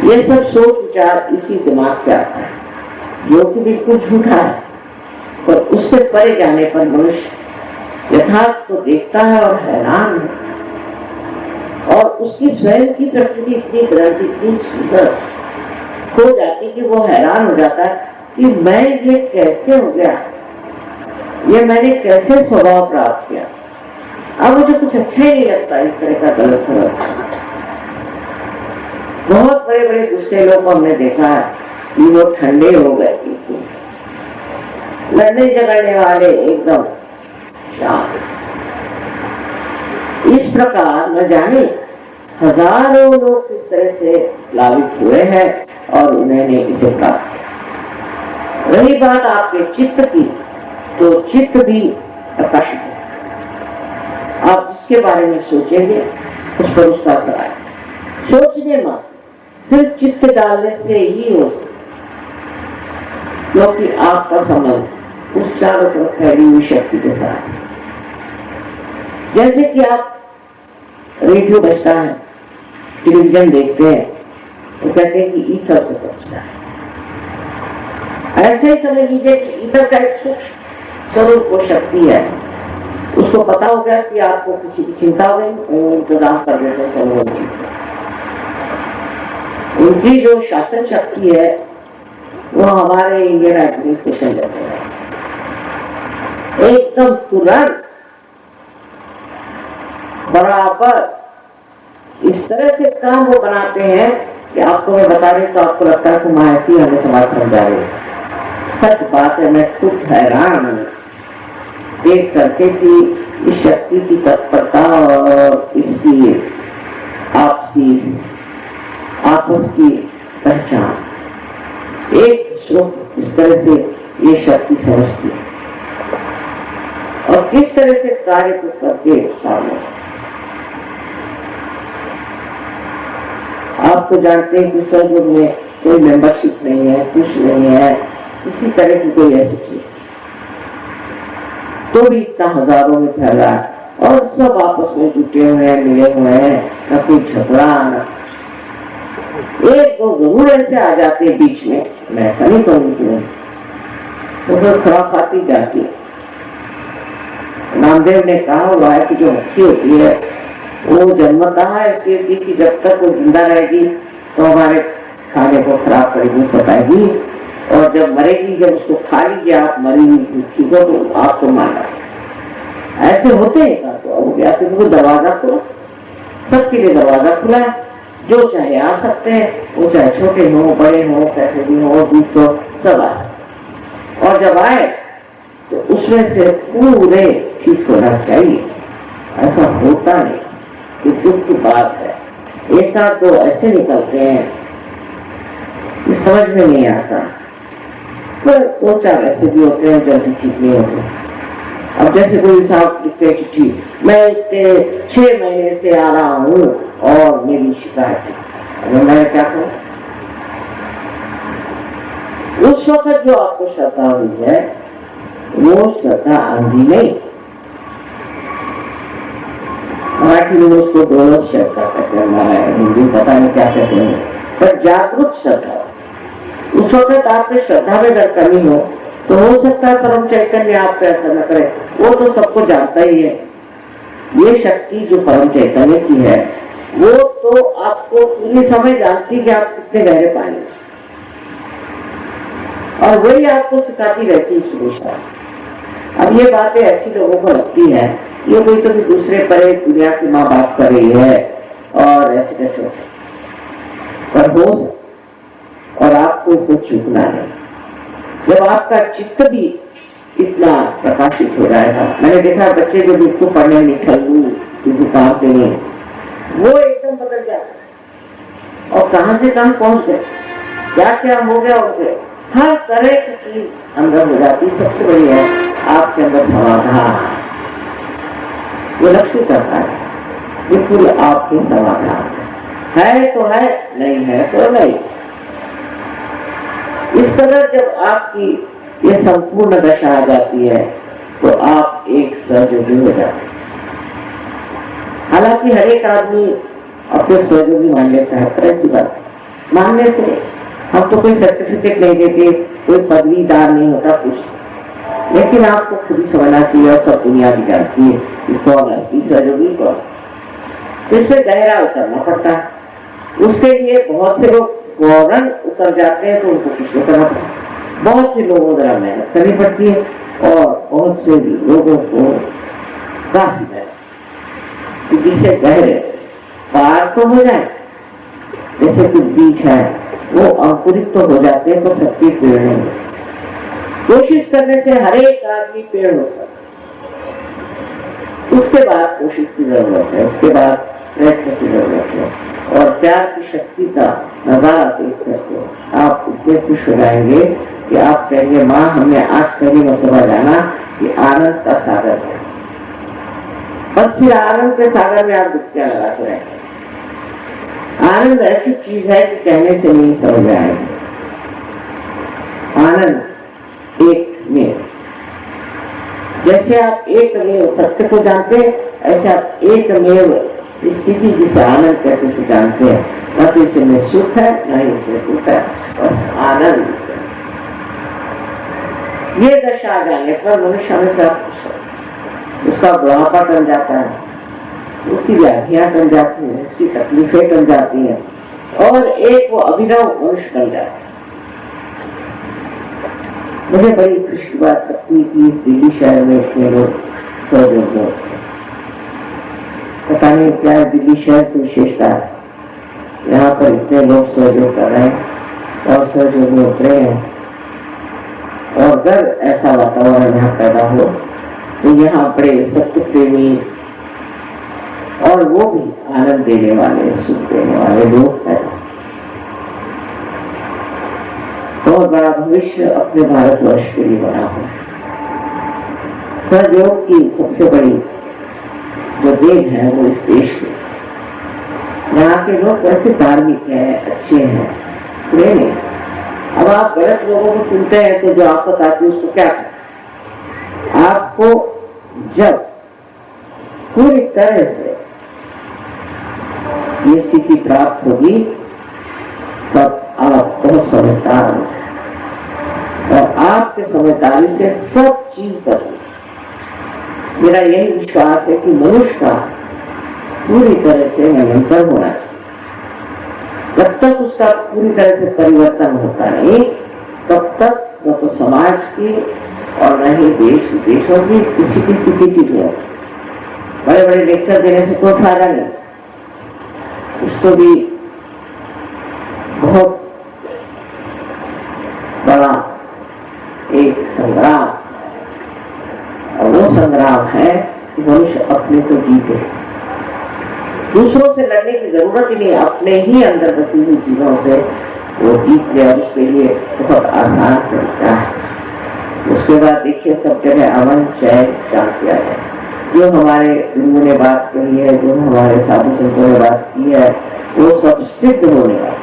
ये सब सोच विचार इसी दिमाग से आता है जो कि बिल्कुल झूठा है। और उससे परे जाने पर मनुष्य यथार्थ को देखता है और हैरान है, और उसकी स्वयं की प्रकृति इतनी ग्रंथि इतनी सुंदर हो जाती कि वो हैरान हो जाता है कि मैं ये कैसे हो गया, ये मैंने कैसे स्वभाव प्राप्त किया। अब मुझे कुछ अच्छा ही नहीं लगता इस तरह का गलत स्वभाव। बहुत बड़े बड़े दूसरे लोग को हमने देखा है कि वो ठंडे हो गए, लड़ने झगड़ने वाले एकदम शांत। इस प्रकार न जाने हजारों लोग इस तरह से प्लावित हुए हैं और उन्होंने इसे प्राप्त किया। रही बात आपके चित्त की, तो चित्त भी प्रकाशित है। आप जिसके बारे में सोचेंगे उस पर उसका असर आए। सोचने मत, सिर्फ चित्त डालने से ही हो, क्योंकि आपका संबंध उस चारों तरफ फैली हुई शक्ति के साथ। जैसे कि आप रेडियो बजता है, टेलीविजन देखते हैं तो कहते हैं कि ईथर से पहुंचता है। ऐसे ही समझ लीजिए कि ईथर का एक सूक्ष्म स्वरूप वो शक्ति है। उसको पता हो गया कि आपको किसी की चिंता हो गई, इंतजाम कर देते हैं। उनकी जो शासन शक्ति है वो हमारे इंडियन एडमिनिस्ट्रेशन जैसे है, एकदम तुरंत बराबर इस तरह से काम वो बनाते हैं कि आपको मैं बता रही तो आपको लगता है कि माँ ऐसी हमें समाज समझा रही है। सच बात है, मैं खुद हैरान हूँ। देख करके कि इस शक्ति की तत्परता और इसकी आपसी आपस की पहचान एक श्लोक इस तरह से ये शक्ति समझती है और किस तरह से कार्य को करके सामने। आप तो जानते हैं कि सहयोग में कोई मेंबरशिप नहीं है, कुछ नहीं है, किसी तरह की कोई ऐसी चीज, तो भी इतना हजारों में फैला और सब आपस में जुटे हुए हैं, मिले हुए हैं, न कोई झगड़ा न एक दो जरूर ऐसे आ जाते हैं बीच में, मैं ऐसा नहीं कहूँगी तो फिर खुराफाती जाती है। नामदेव ने कहा हुआ है कि जो मक्खी होती है वो जन्मतः ऐसी होती कि जब तक वो जिंदा रहेगी तो हमारे खाने को खराब करेगी, सताएगी, और जब मरेगी, जब उसको खा लीजिए आप मरी हुई मक्खी को, तो आपको मारना। ऐसे होते हैं तो दरवाजा खुला, सबके लिए दरवाजा खुला है, जो चाहे आ सकते हैं, वो चाहे छोटे हो बड़े हो कैसे भी हो दूध हो सब आ सकते, और जब आए तो उसमें से पूरे ठीक होना चाहिए। ऐसा होता नहीं कि दुख की बात है, एक साथ तो ऐसे निकलते हैं समझ में नहीं आता, पर दो चार ऐसे भी होते हैं जल्दी ठीक नहीं होते। अब जैसे कोई साहब लिखते चिट्ठी, मैं इसके 6 महीने से आ रहा हूँ और मेरी शिकायत है, अगर मैं क्या करूँ? उस वक्त जो आपको श्रद्धा हुई है वो श्रद्धा अंधी नहीं, मराठी में उसको दोनों श्रद्धा कहते हैं, हिंदी पता नहीं क्या कहते हैं, पर जागरूक श्रद्धा। उस वक्त आपने श्रद्धा में अगर कमी हो तो हो सकता है परम चैतन्य आपको ऐसा न करे, वो तो सबको जानता ही है। ये शक्ति जो परम चैतन्य की है वो तो आपको पूरी समय जानती कि आप कितने गहरे पाएंगे, और वही आपको सिखाती रहती है सुविधा। अब ये बातें ऐसी लोगों को लगती है ये कोई तो भी दूसरे परे दुनिया की माँ बाप कर रही है और ऐसे कैसे हो सकता, पर हो, और आपको इसको चूकना है। जब आपका चित्त भी इतना प्रकाशित हो जाएगा, मैंने देखा बच्चे जो जिसको पढ़ने निकलू किसी काम के लिए, वो एकदम बदल जाता और कहां से कहां पहुंच गए, क्या क्या हो गया उनसे, हर तरह की चीज अंदर हो जाती। सबसे बड़ी है आपके अंदर समाधान, वो लक्ष्य करता है बिल्कुल आपके समाधान है तो है, नहीं है तो नहीं। इस तरह जब आपकी ये संपूर्ण दशा आ जाती है तो आप एक सहयोगी हो जाते हैं। हालांकि हर एक आदमी अपने सहयोगी मान लेता है, पर ऐसी बात मानने से हम तो कोई सर्टिफिकेट नहीं देते, कोई पदवीदार नहीं होता कुछ, लेकिन आपको खुद ही समझना चाहिए और सब दुनिया भी जानती है कि कौन असली सहयोगी कौन, तो इससे गहरा उतरना पड़ता है। उसके लिए बहुत से लोग फौरन उतर जाते हैं तो उनको कुछ करना पड़ता है, बहुत से लोगों द्वारा मेहनत करनी पड़ती है, और बहुत से लोगों को काफी मेहनत, जिससे गहरे पार तो हो जाए। जैसे कुछ बीज है वो अंकुरित तो हो जाते हैं तो सबके पेड़ नहीं, कोशिश करने से हर एक आदमी पेड़ होता है, उसके बाद कोशिश की जरूरत है, उसके बाद प्रयत्न की जरूरत है, और प्यार की शक्ति का नजारा देख करके आप इतने खुश हो जाएंगे कि आप कहेंगे माँ हमने आज पहली मरतबा जाना कि आनंद का सागर है, बस फिर आनंद के सागर में आप डुबकियां लगाते रहेंगे। आनंद ऐसी चीज है कि कहने से नहीं समझ आएगी। आनंद एक में, जैसे आप एक में सत्य को जानते हैं, ऐसे आप एक में स्थिति जिसे आनंद कहते से जानते हैं, न तो इसमें सुख है न ही इसमें दुख है, बस आनंद। ये दशा आ जाने पर मनुष्य हमेशा उसका बुढ़ापा टल जाता है, उसकी व्याधियां टल जाती हैं, उसकी तकलीफें टल जाती हैं, और एक वो अभिनव मनुष्य बन जाता है। मुझे बड़ी खुशी की बात लगती कि दिल्ली शहर में इतने लोग सहयोग हो, पता नहीं क्या दिल्ली शहर की विशेषता है, यहाँ पर इतने लोग सहयोग कर रहे हैं और सहयोग में उतरे हैं, और अगर ऐसा वातावरण यहाँ पैदा हो तो यहाँ बड़े सत्य प्रेमी और वो भी आनंद देने वाले, सुख देने वाले लोग हैं। बहुत बड़ा भविष्य अपने भारतवर्ष के लिए बना हुआ है। सहयोग की सबसे बड़ी जो देन है वो इस देश की। यहाँ के लोग कैसे धार्मिक हैं, अच्छे हैं, प्रेम है। अब आप गलत लोगों को सुनते हैं तो जो आपको आती है उसको क्या करें? आपको जब पूरी तरह से ये स्थिति प्राप्त होगी तब आप बहुत समझदार हो और आपके समझदारी से सब चीज बदलेगी। मेरा यही विश्वास है कि मनुष्य का पूरी तरह से निरंतर होना चाहिए। जब तक उसका पूरी तरह से परिवर्तन होता नहीं तब तक न तो समाज की और न ही देश विदेशों की किसी की स्थिति ठीक नहीं होती। बड़े बड़े लेक्चर देने से कोई फायदा नहीं, उसको भी बहुत बड़ा एक संग्राम, और वो संग्राम है कि मनुष्य अपने को जीते। दूसरों से लड़ने की जरूरत ही नहीं, अपने ही अंदर बसी हुई चीजों से वो जीत ले और उसके लिए बहुत आसान तरीका है। उसके बाद देखिए सब जगह अमन, चैन, शांति आ जाए। जो हमारे गुरुओं ने बात कही है, जो हमारे साधु संतों ने बात की है, वो सब सिद्ध होने वाला।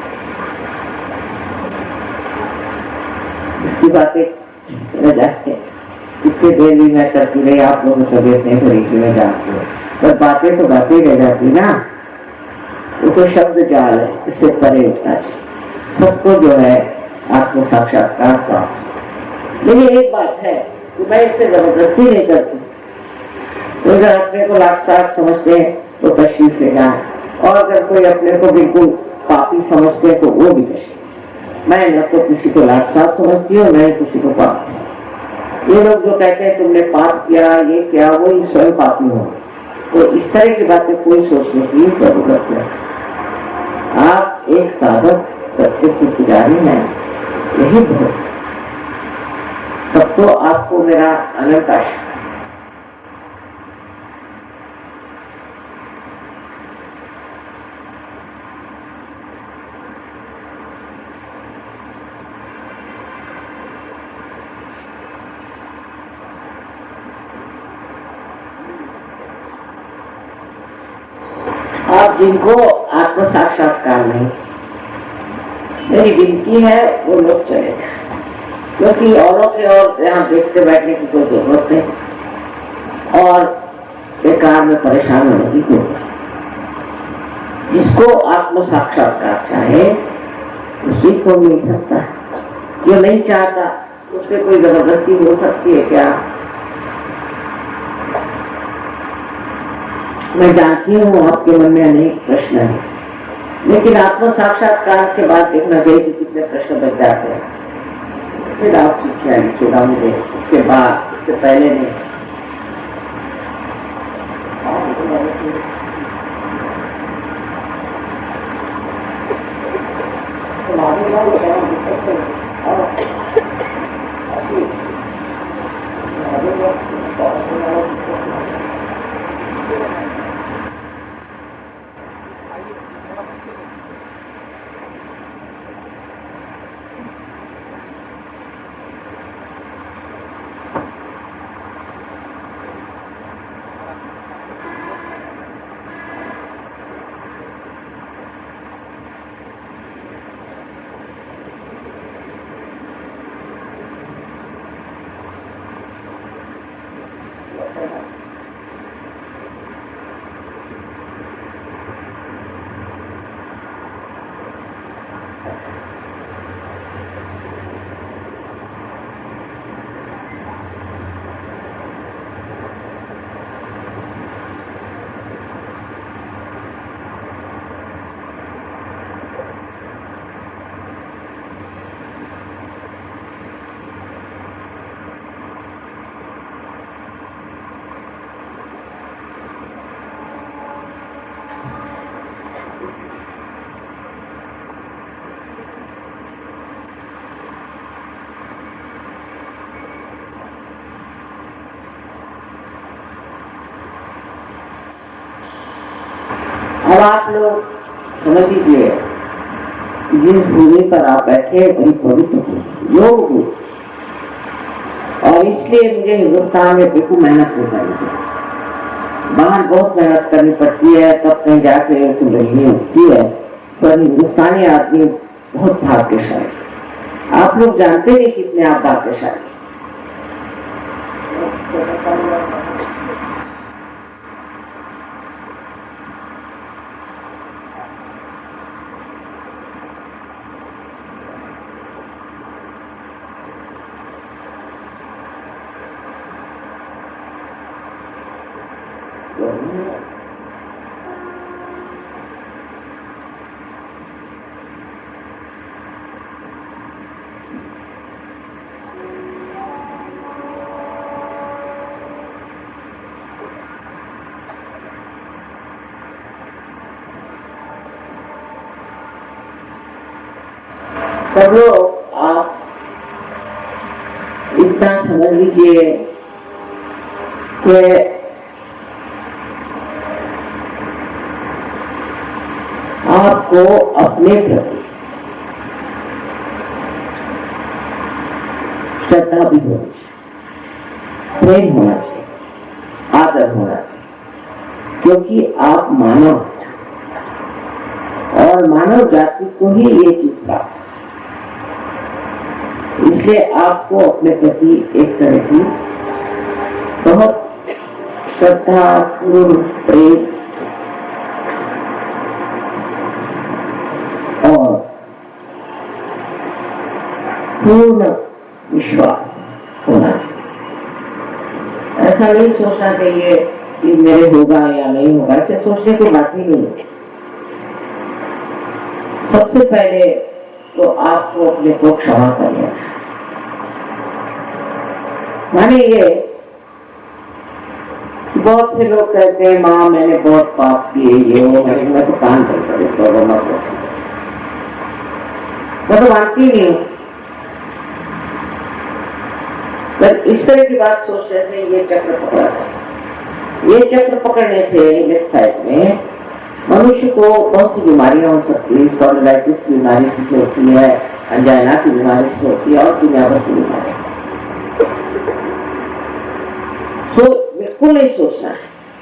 इसकी बातें कितने देर भी मैं करती रही, आप लोगों को तबियत नहीं खरीदी में जानते हो, पर बातें तो बातें रह जाती ना। वो तो शब्द जाल है, इससे परे उठना चाहिए। सबको जो है आत्म साक्षात्कार प्राप्त। लेकिन एक बात है कि मैं इससे जबरदस्ती नहीं करती। तो अगर अपने को लाचार समझते हैं तो तशरीफ ले जाए, और अगर कोई अपने को बिल्कुल पापी समझते हैं तो वो भी तशरीफ। मैं न तो किसी को लाचार समझती हूँ, न किसी को पापी। ये लोग जो कहते हैं तुमने पाप किया, ये क्या, वो स्वयं पापी हो, तो इस तरह की बातें कोई सोचने की जरूरत नहीं। आप एक साधक सत्य के पुजारी हैं, यही बहुत। सबको आपको मेरा अनंत आशीर्वाद। आप जिनको आत्म साक्षात्कार नहीं, मेरी विनती है वो लोग चलेगा, क्योंकि औरों के और यहाँ देखते बैठने की कोई जरूरत नहीं और बेकार में परेशान होने की कोई। जिसको आत्म साक्षात्कार चाहे उसी को मिल सकता है, जो नहीं चाहता उससे कोई जबरदस्ती हो सकती है क्या? मैं जानती हूँ आपके मन में अनेक प्रश्न है, लेकिन आत्म साक्षात्कार के बाद देखना चाहिए कि कितने प्रश्न बच जाते हैं। फिर आप शिक्षा लिखिएगा मुझे, इसके बाद, इससे पहले नहीं। अब आप लोग समझ लीजिए, जिस भूमि पर आप बैठे वही पवित्र भूमि, योग भूमि, और इसलिए मुझे हिंदुस्तान में बिल्कुल मेहनत नहीं करनी चाहिए। बाहर बहुत मेहनत करनी पड़ती है, तब कहीं जाके नहीं होती है, पर हिंदुस्तानी आदमी बहुत भाग्यशाली। आप लोग जानते नहीं कितने आप भाग्यशाली। सब लोग आप इतना समझ लीजिए कि आपको अपने प्रति श्रद्धा भी होनी चाहिए, प्रेम होना चाहिए, आदर होना चाहिए, क्योंकि आप मानव और मानव जाति को ही ये चीज प्राप्त, इसलिए आपको अपने प्रति एक तरह की बहुत श्रद्धा, पूर्ण प्रेम और पूर्ण विश्वास होना चाहिए। ऐसा नहीं सोचना चाहिए कि मेरे होगा या नहीं होगा, ऐसे सोचने की बात ही नहीं है। सबसे पहले तो आपको अपने को क्षमा करना है। माने ये बहुत से लोग कहते हैं माँ मैंने बहुत पाप किए, ये वो, मैं तो कान कर पड़े तो मैं तो मानती नहीं हूँ। पर इस तरह की बात सोचने से ये चक्र पकड़ा है। ये चक्र पकड़ने से लेफ्ट साइड में मनुष्य को बहुत सी बीमारियां हो सकती है। स्पॉन्डिलाइटिस की बीमारी से होती है, अंजाइना की बीमारी से होती है, और दुनिया भर की बीमारी। तो बिल्कुल नहीं सोचना है,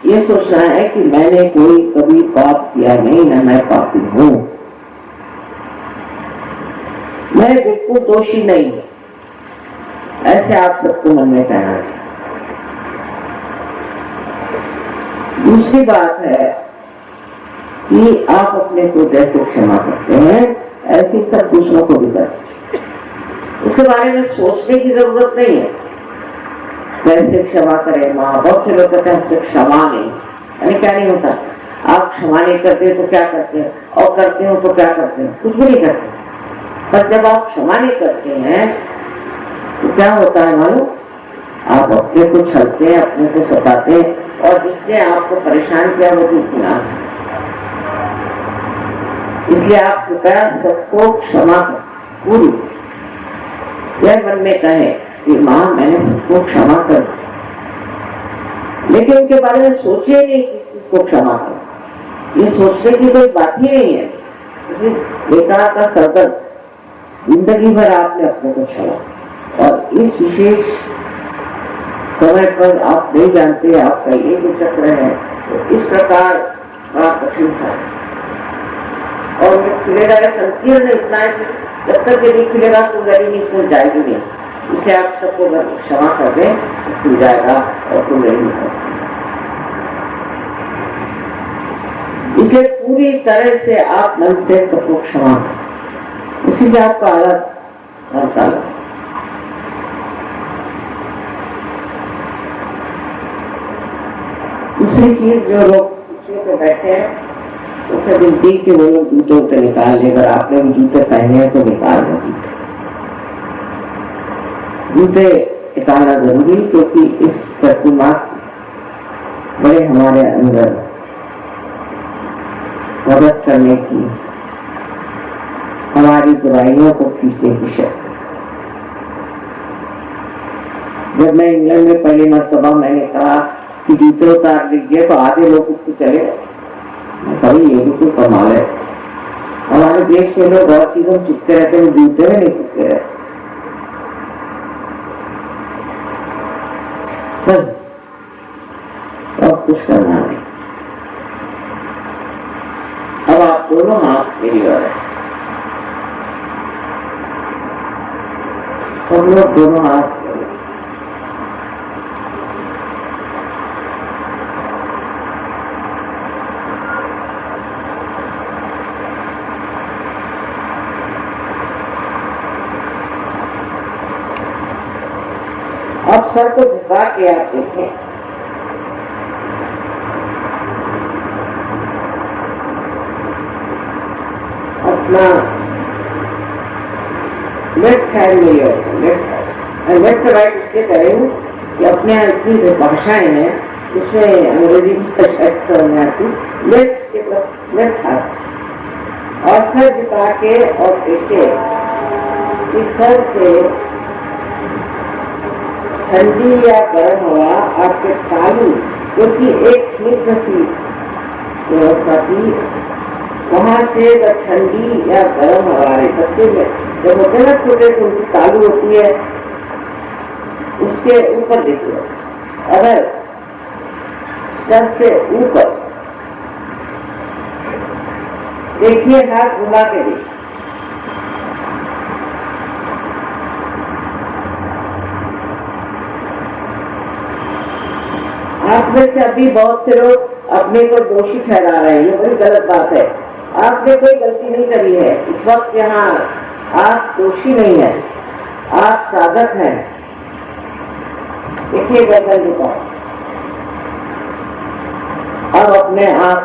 ये सोचना है कि मैंने कोई कभी पाप किया नहीं, न मैं पापी हूं, मैं बिल्कुल दोषी नहीं हूं, ऐसे आप सबको मन में कहना है। दूसरी बात है कि आप अपने को जैसे क्षमा करते हैं ऐसे सब दूसरों को भी करते हैं। उसके बारे में सोचने की जरूरत नहीं है कैसे क्षमा करें। माँ बहुत से लोग कहते हैं हमसे क्षमा नहीं, यानी क्या नहीं होता। आप क्षमा नहीं करते तो क्या करते हैं, और करते हो तो क्या करते हैं, कुछ भी नहीं करते। पर जब आप क्षमा नहीं करते हैं तो क्या होता है मालूम, आप अपने को छलते हैं, अपने को सताते हैं, और जिसने आपको परेशान किया वो भी विनाश है। इसलिए आप कृपया सबको क्षमा कर, पूरी यह मन में कहे कि माँ मैंने सबको क्षमा कर, लेकिन उनके बारे में सोचिए नहीं कि किसको क्षमा कर। ये सोचने की कोई बात ही नहीं है। बेकार का सरदर्द, जिंदगी भर आपने अपने को क्षमा, और इस विशेष समय पर आप नहीं जानते आपका ये जो चक्र है तो इस प्रकार बड़ा कठिन था। और खिलेगा या संकीर्ण इतना है कि जब तक ये नहीं खिलेगा तो गरी नहीं खुल जाएगी नहीं। इसलिए आप सबको क्षमा कर दें तो खुल जाएगा और तुम नहीं होगा। इसलिए पूरी तरह से आप मन से सबको क्षमा करें, इसी से आपका हालत बनता है। दूसरी चीज, जो लोग कुर्सियों पे बैठे हैं उसे विनती कि वो लोग जूते उसे निकाल ले। अगर आपने भी जूते पहने हैं तो निकाल लें। जूते निकालना जरूरी, क्योंकि इस प्रतिमा बड़े हमारे अंदर मदद करने की, हमारी बुराइयों को खींचने की शक्ति। जब मैं इंग्लैंड में पहली मर्तबा मैंने कहा कि जूते उतार लीजिए तो आधे लोग उसको चले गए। कभी ये भी कोई कमाल है। हमारे देश में लोग बहुत चीजों में चुपके रहते हैं, जूते में नहीं चुपके रहते। बस अब कुछ करना नहीं। अब आप दोनों हाथ मेरी ओर है, सब लोग दोनों हाथ। अब सर को झुका के आप देखें, अपना लेफ्ट हैंड में लेफ्ट राइट इसके करें कि अपने इतनी जो भाषाएं हैं उसमें अंग्रेजी में आती, लेफ्ट के तरफ लेफ्ट हाथ और सर झुका के और देखे इस सर से ठंडी या गर्म हवा आपके तालू, क्योंकि एक स्निग्ध सी व्यवस्था थी, वहां से जब ठंडी या गर्म हवा बच्चे में जब होते ना छोटे तो उनकी तालू होती है, उसके ऊपर देखिए, अगर सर से ऊपर देखिए, हाथ घुमा के देखिए, आप में से अभी बहुत से लोग अपने को दोषी ठहरा रहे हैं, ये बड़ी गलत बात है। आपने कोई गलती नहीं करी है इस वक्त, यहाँ आप दोषी नहीं है, आप साधक हैं। देखिए गर्दन झुकाओ, अब अपने आप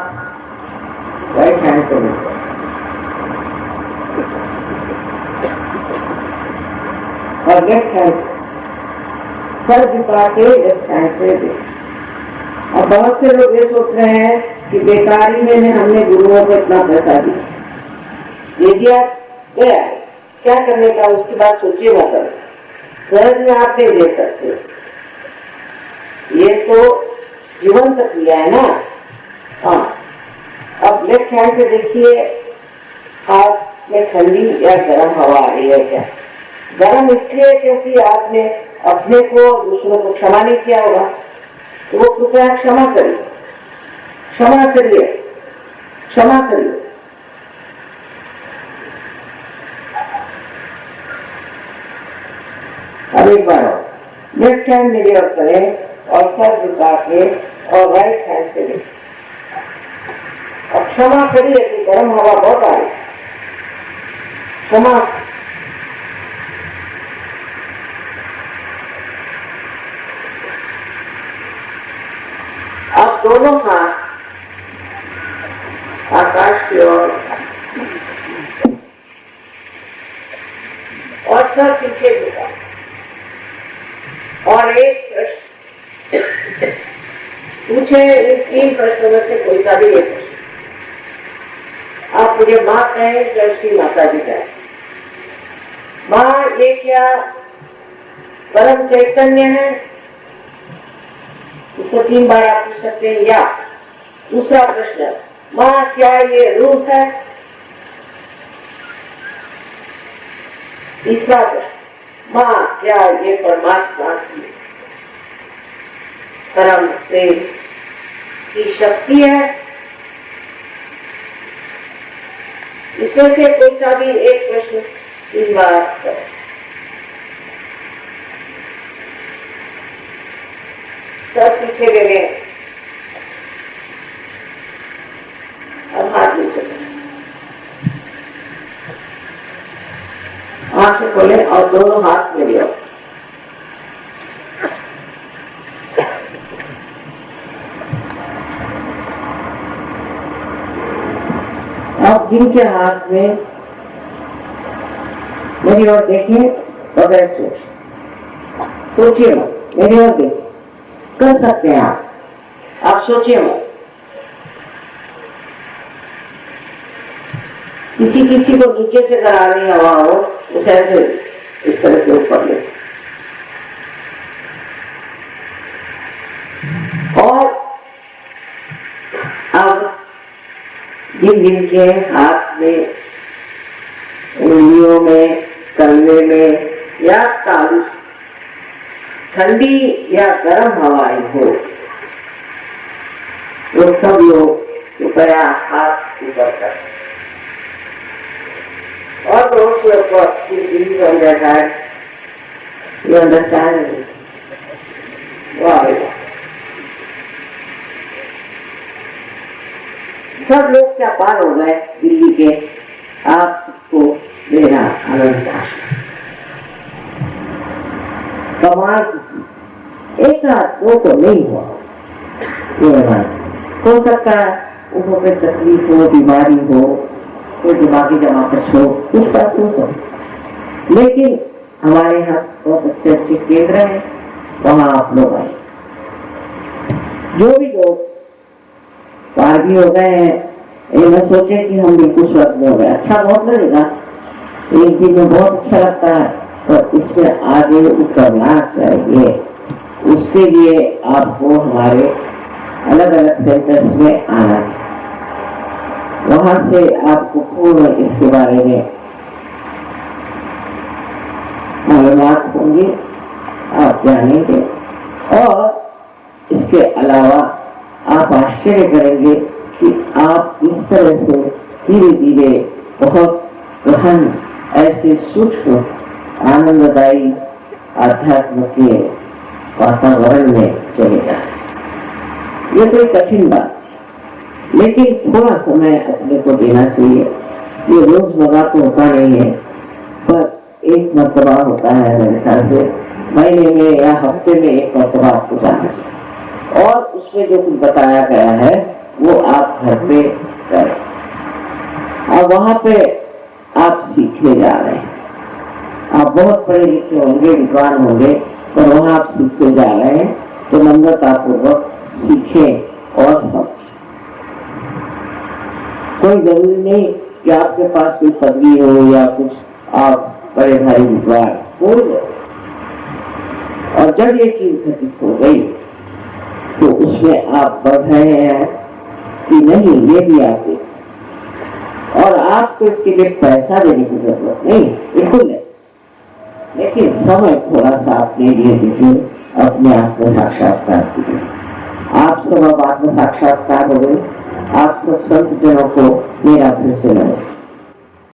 राइट हैंड को देखो और लेफ्ट हैंड सर झुका के लेफ्ट हैंड से देखो। और बहुत से लोग ये सोच रहे हैं कि बेकारी में हमने गुरुओं को इतना पैसा दिया, दे दिया गया, क्या करने का, उसके बाद सोचिएगा सर, सहज में आप नहीं दे सकते, ये तो जीवंत क्रिया है ना। हाँ, अब लेफ्ट हैंड से देखिए, हाथ में ठंडी या गर्म हवा आ रही है क्या? गर्म इसलिए क्योंकि आपने अपने को दूसरों को क्षमा नहीं किया होगा, तो वो कृपया क्षमा करिए, क्षमा करिए, क्षमा करिए। अब एक बार लेफ्ट हैंड मेरी ओर करें और सर झुका के और राइट हैंड से देखें और क्षमा करिए कि गर्म हवा बहुत आ रही, क्षमा। अब दोनों हाथ आकाश की ओर और सर पीछे झुका और एक प्रश्न पूछे, इन 3 प्रश्नों में से कोई सा भी एक प्रश्न। आप मुझे माँ कहें, जय श्री माता जी कहें। माँ, ये क्या परम चैतन्य है? उसको 3 बार आप पूछ सकते हैं। या दूसरा प्रश्न, माँ क्या ये रूप है? तीसरा प्रश्न, माँ क्या ये परमात्मा की परम प्रेम की शक्ति है? इसमें से कोई सा भी एक प्रश्न 3 बार करें। सब पीछे ले गए, अब हाथ नीचे आंखें खोले और दोनों हाथ में लिया। अब जिनके हाथ में मेरी ओर देखिए, बगैर सोचिए मत, मेरी ओर देखिए, कर सकते हैं आप सोचिए मत। किसी को नीचे से करानी हवा हो उसे ऐसे इस तरह से ऊपर ले, और अब जिन जिनके हाथ में, उंगलियों में, कलमे में या तालू ठंडी या गर्म हवाएं हो, वो सब लोग कृपया हाथ ऊपर कर। और those who have got things on their head, you understand? Wow. सब लोग क्या पार हो गए दिल्ली के, आपको मेरा आनंद कमाल एक रात दो तो नहीं हुआ। हो सकता है उनको कोई तकलीफ हो, बीमारी हो, कोई दिमागी जमाकश हो, कुछ बात हो, लेकिन हमारे यहाँ बहुत अच्छे अच्छे केंद्र हैं, वहाँ आप लोग आए। जो भी लोग पार भी हो गए हैं, ये न सोचे कि हम बिल्कुल स्वर्ग में हो गए। अच्छा बहुत लगेगा, एक दिन में बहुत अच्छा लगता है, पर इसमें आगे उतरना चाहिए। उसके लिए आपको हमारे अलग अलग सेंटर्स में आना चाहिए। वहां से आपको पूर्ण इसके बारे में मालूमात होंगी, आप जानेंगे, और इसके अलावा आप आश्चर्य करेंगे कि आप इस तरह से धीरे धीरे बहुत गहन ऐसे सूक्ष्म आनंददायी आध्यात्म के वातावरण में चले जाए। ये कोई कठिन बात, लेकिन थोड़ा समय अपने को देना चाहिए। ये रोजमर्रा तो होता नहीं है, पर एक मरतबा होता है मेरे ख्याल से, महीने में या हफ्ते में एक मरतबा आपको जाना चाहिए, और उसमें जो कुछ बताया गया है वो आप घर पे करें। और वहां पे आप सीखने जा रहे हैं। आप बहुत पढ़े लिखे होंगे, विद्वान होंगे, पर वहां आप सीखने जा रहे हैं, तो नम्रतापूर्वक सीखें और समझें। कोई जरूरी नहीं कि आपके पास कोई पदवी हो या कुछ, आप बड़े भारी विद्वान हो। और जब ये चीज घटित हो गई तो उसमें आप बढ़ रहे हैं कि नहीं, ये भी आते, और आपको इसके लिए पैसा देने की जरूरत नहीं, बिल्कुल नहीं, लेकिन समय थोड़ा सा अपने लिए दीजिए, अपने आत्म साक्षात्कार कीजिए। आप सब अब आत्म साक्षात्कार हो गए। आप सब संत जनों को मेरा फिर से नमस्कार।